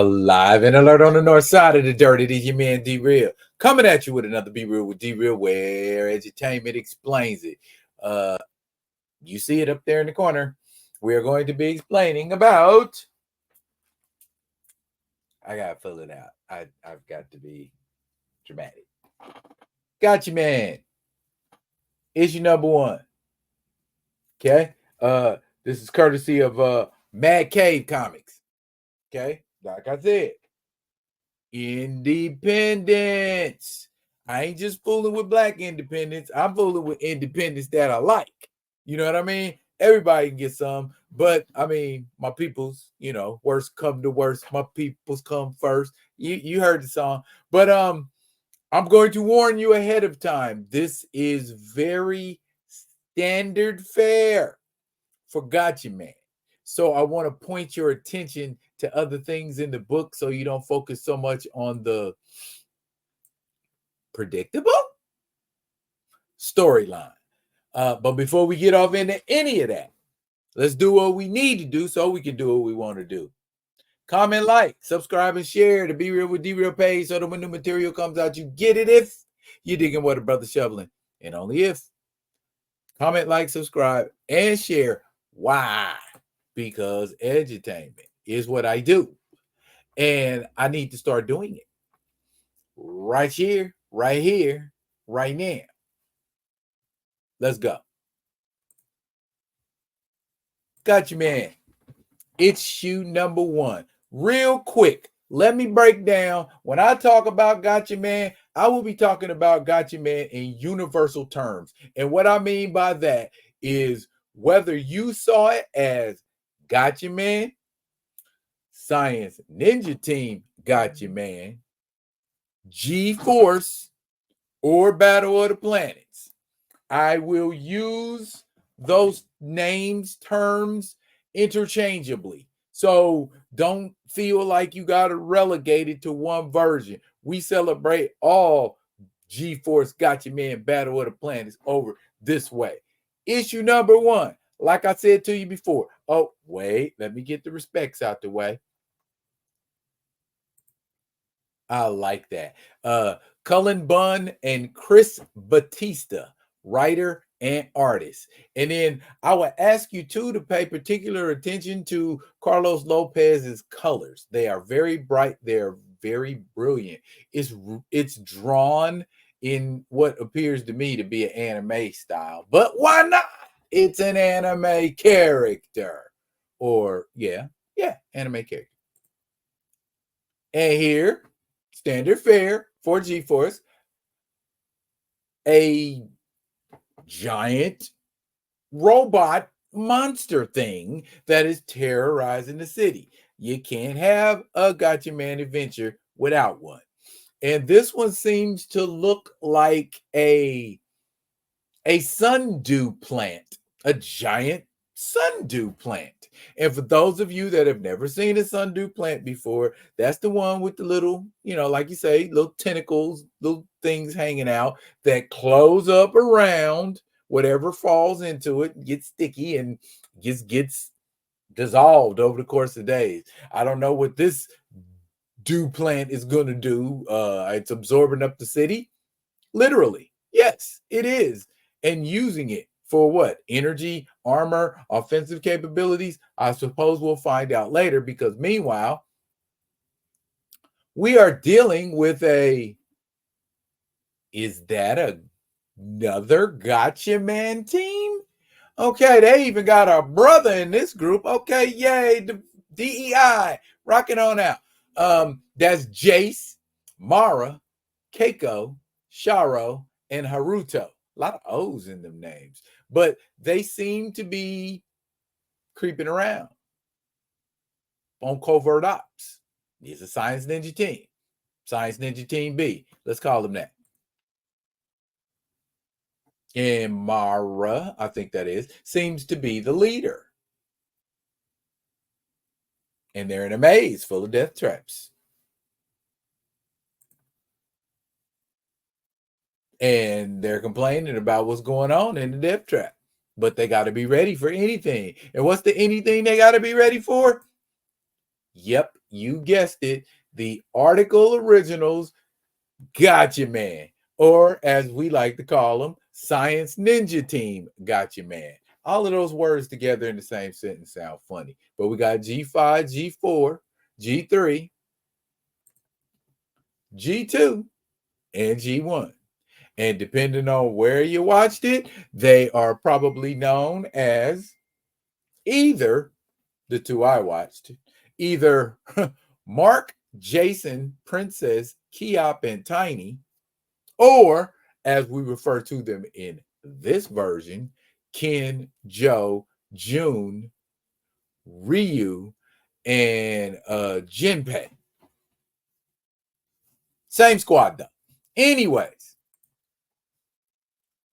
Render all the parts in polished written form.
Alive and alert on the north side of the dirt. It is your man D-Real coming at you with another Be Real with D-Real, where Edutainment Explains it. You see it up there in the corner. We are going to be explaining about. I gotta fill it out. I've got to be dramatic. Gatchaman. Issue number 1. Okay. This is courtesy of Mad Cave Comics. Okay. Like I said, independence. I ain't just fooling with black independence. I'm fooling with independence that I like. You know what I mean? Everybody can get some, but I mean, my peoples, worst come to worst. My peoples come first. You heard the song, but I'm going to warn you ahead of time. This is very standard fare for Gatchaman. So I want to point your attention to other things in the book so you don't focus so much on the predictable storyline. But before we get off into any of that, let's do what we need to do so we can do what we want to do. Comment, like, subscribe, and share the Be Real with D-Real page so that when new material comes out, you get it if you're digging what a brother's shoveling. And only if. Comment, like, subscribe, and share. Why? Because edutainment is what I do. And I need to start doing it. Right here, right now. Let's go. Gatchaman. Issue number 1. Real quick, let me break down. When I talk about Gatchaman, I will be talking about Gatchaman in universal terms. And what I mean by that is whether you saw it as Gatchaman, Science Ninja Team Gatchaman, G-Force, or Battle of the Planets. I will use those names, terms interchangeably. So don't feel like you got to relegate it to one version. We celebrate all G-Force Gatchaman Battle of the Planets over this way. Issue number 1, like I said to you before. Oh, wait, let me get the respects out the way. I like that. Cullen Bunn and Chris Batista, writer and artist. And then I would ask you too to pay particular attention to Carlos Lopez's colors. They are very bright. They're very brilliant. It's drawn in what appears to me to be an anime style, but why not? It's an anime character, or anime character. And here, standard fare for G-Force, a giant robot monster thing that is terrorizing the city. You can't have a Gatchaman adventure without one. And this one seems to look like a sundew plant, a giant sundew plant. And for those of you that have never seen a sundew plant before, that's the one with the little, like you say, little tentacles, little things hanging out that close up around whatever falls into it, gets sticky, and just gets dissolved over the course of days. I don't know what this dew plant is going to do. It's absorbing up the city. Literally. Yes, it is. And using it for what? Energy, armor, offensive capabilities? I suppose we'll find out later, because meanwhile, we are dealing with is that another Gatchaman team? Okay, they even got a brother in this group. Okay, yay, the DEI, rocking on out. That's Jace, Mara, Keiko, Sharo, and Haruto. A lot of O's in them names, but they seem to be creeping around on covert ops. He's a Science Ninja Team. Science Ninja Team B. Let's call them that. And Mara, I think that is, seems to be the leader. And they're in a maze full of death traps. And they're complaining about what's going on in the death trap. But they got to be ready for anything. And what's the anything they got to be ready for? Yep, you guessed it, the article originals Gatchaman, or as we like to call them, Science Ninja Team Gatchaman. All of those words together in the same sentence sound funny. But we got G5, G4, G3, G2, and G1. And depending on where you watched it, they are probably known as either the two I watched, either Mark, Jason, Princess, Keop, and Tiny, or as we refer to them in this version, Ken, Joe, June, Ryu, and Jinpei. Same squad though. Anyways,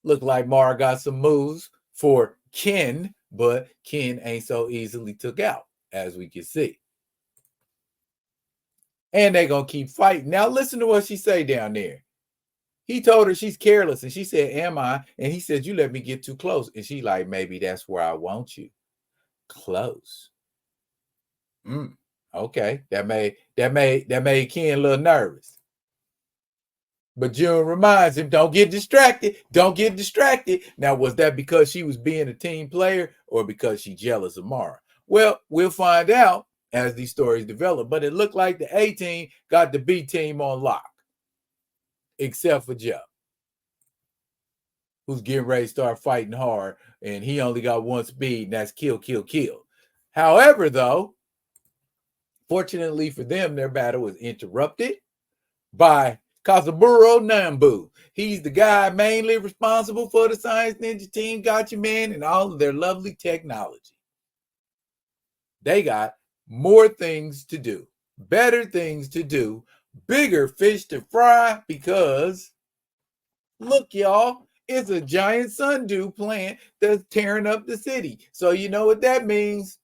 look like Mara got some moves for Ken, but Ken ain't so easily took out, as we can see. And they gonna keep fighting. Now listen to what she say down there. He told her she's careless, and she said, "Am I?" And he said, "You let me get too close." And she like, "Maybe that's where I want you, close." Okay, that made Ken a little nervous. But June reminds him, "Don't get distracted. Don't get distracted." Now, was that because she was being a team player, or because she jealous of Mara? Well, we'll find out as these stories develop. But it looked like the A team got the B team on lock, except for Joe, who's getting ready to start fighting hard, and he only got one speed, and that's kill, kill, kill. However, though, fortunately for them, their battle was interrupted by Kazaburo Nambu. He's the guy mainly responsible for the Science Ninja Team, Gatchaman, and all of their lovely technology. They got more things to do, better things to do, bigger fish to fry, because look, y'all, it's a giant sundew plant that's tearing up the city. So you know what that means.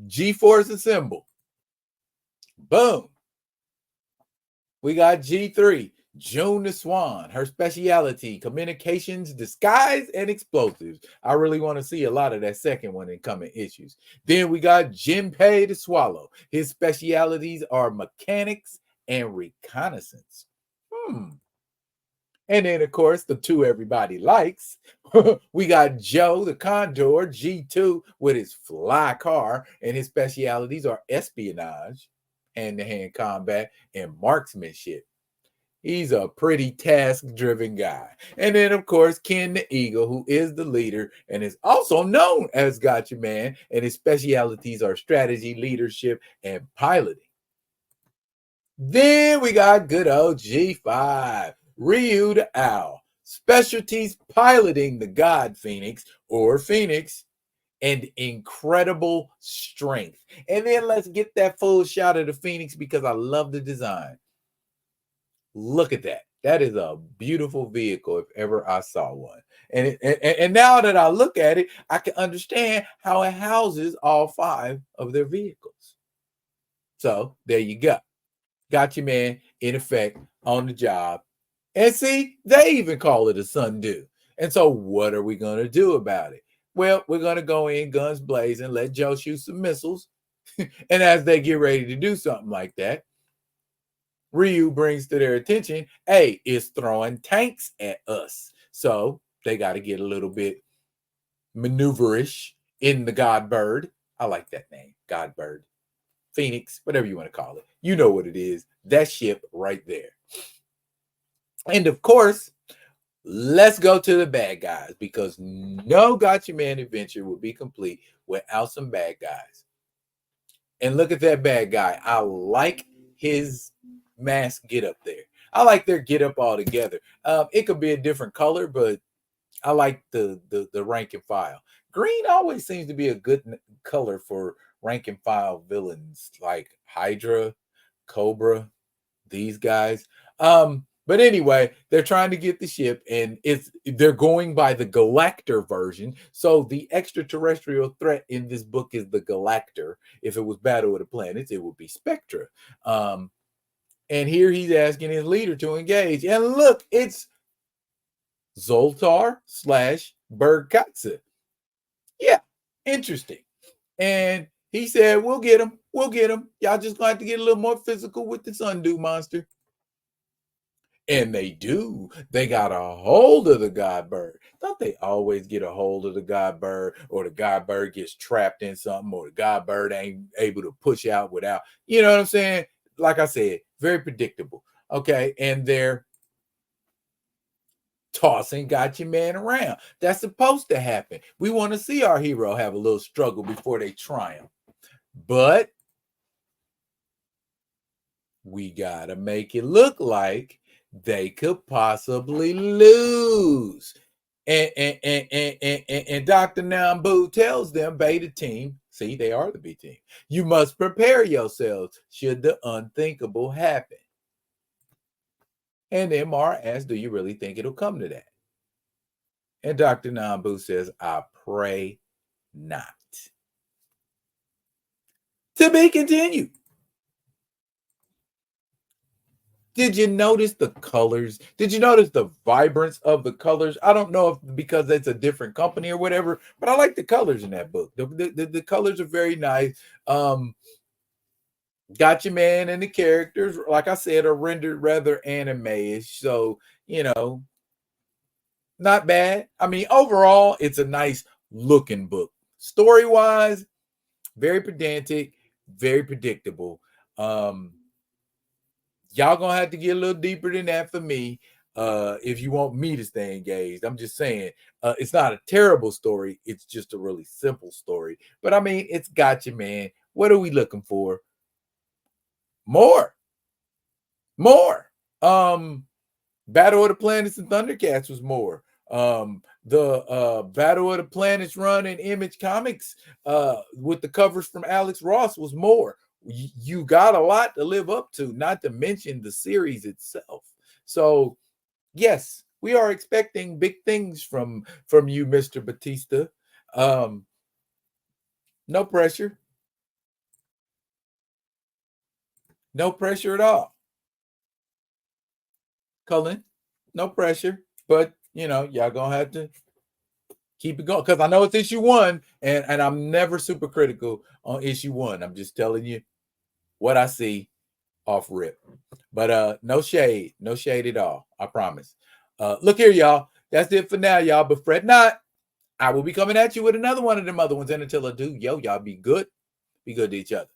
G-force assemble. Boom. We got G3, June the Swan. Her specialty, communications, disguise, and explosives. I really want to see a lot of that second one in coming issues. Then we got Jinpei the Swallow. His specialities are mechanics and reconnaissance. And then, of course, the two everybody likes. We got Joe the Condor, G2, with his fly car, and his specialities are espionage, hand-to-hand combat, and marksmanship. He's a pretty task-driven guy. And then, of course, Ken the Eagle, who is the leader and is also known as Gatchaman, and his specialities are strategy, leadership, and piloting. Then we got good old G5, Ryu the Owl. Specialties piloting the God Phoenix or Phoenix, and incredible strength. And then let's get that full shot of the Phoenix because I love the design. Look at that. That is a beautiful vehicle if ever I saw one. And now that I look at it, I can understand how it houses all 5 of their vehicles. So there you go. Gatchaman in effect on the job. And see, they even call it a sundew. And so what are we going to do about it? Well, we're going to go in guns blazing, let Joe shoot some missiles. And as they get ready to do something like that, Ryu brings to their attention, hey, it's throwing tanks at us. So they got to get a little bit maneuverish in the God Bird. I like that name, God Bird. Phoenix, whatever you want to call it. You know what it is. That ship right there. And of course, let's go to the bad guys, because no Gatchaman adventure would be complete without some bad guys. And look at that bad guy. I like his mask get up there. I like their get up all together. It could be a different color, but I like the rank and file. Green always seems to be a good color for rank and file villains like Hydra, Cobra, these guys. But anyway, they're trying to get the ship, and they're going by the Galactor version. So the extraterrestrial threat in this book is the Galactor. If it was Battle of the Planets, it would be Spectra. And here he's asking his leader to engage. And look, it's Zoltar / Bergkatze. Yeah, interesting. And He said, we'll get him. We'll get him. Y'all just gonna have to get a little more physical with the Sundew monster. And they do. They got a hold of the God Bird. Don't they always get a hold of the God Bird, or the God Bird gets trapped in something, or the God Bird ain't able to push out without, you know what I'm saying? Like I said, very predictable. Okay. And they're tossing Gatchaman around. That's supposed to happen. We want to see our hero have a little struggle before they triumph. But we got to make it look like they could possibly lose. And Dr. Nambu tells them, Beta team, see, they are the B team. You must prepare yourselves should the unthinkable happen. And MR asks, do you really think it'll come to that? And Dr. Nambu says, I pray not. To be continued. Did you notice the colors? Did you notice the vibrance of the colors? I don't know if because it's a different company or whatever, but I like the colors in that book. The colors are very nice. Gatchaman and the characters, like I said, are rendered rather anime-ish. So, you know, not bad. I mean, overall, it's a nice looking book. Story-wise, very pedantic, very predictable. Y'all gonna have to get a little deeper than that for me if you want me to stay engaged. I'm just saying, it's not a terrible story. It's just a really simple story. But I mean, it's Gatchaman. What are we looking for? More. Battle of the Planets and Thundercats was more. The Battle of the Planets run in Image Comics with the covers from Alex Ross was more. You got a lot to live up to, not to mention the series itself. So yes, we are expecting big things from you, Mr. Batista. No pressure. No pressure at all. Cullen, no pressure. But you know, y'all gonna have to keep it going, because I know it's issue 1, and I'm never super critical on issue 1. I'm just telling you what I see off rip. But no shade at all. I promise. Look here, y'all. That's it for now, y'all. But fret not. I will be coming at you with another one of them other ones. And until I do, y'all be good. Be good to each other.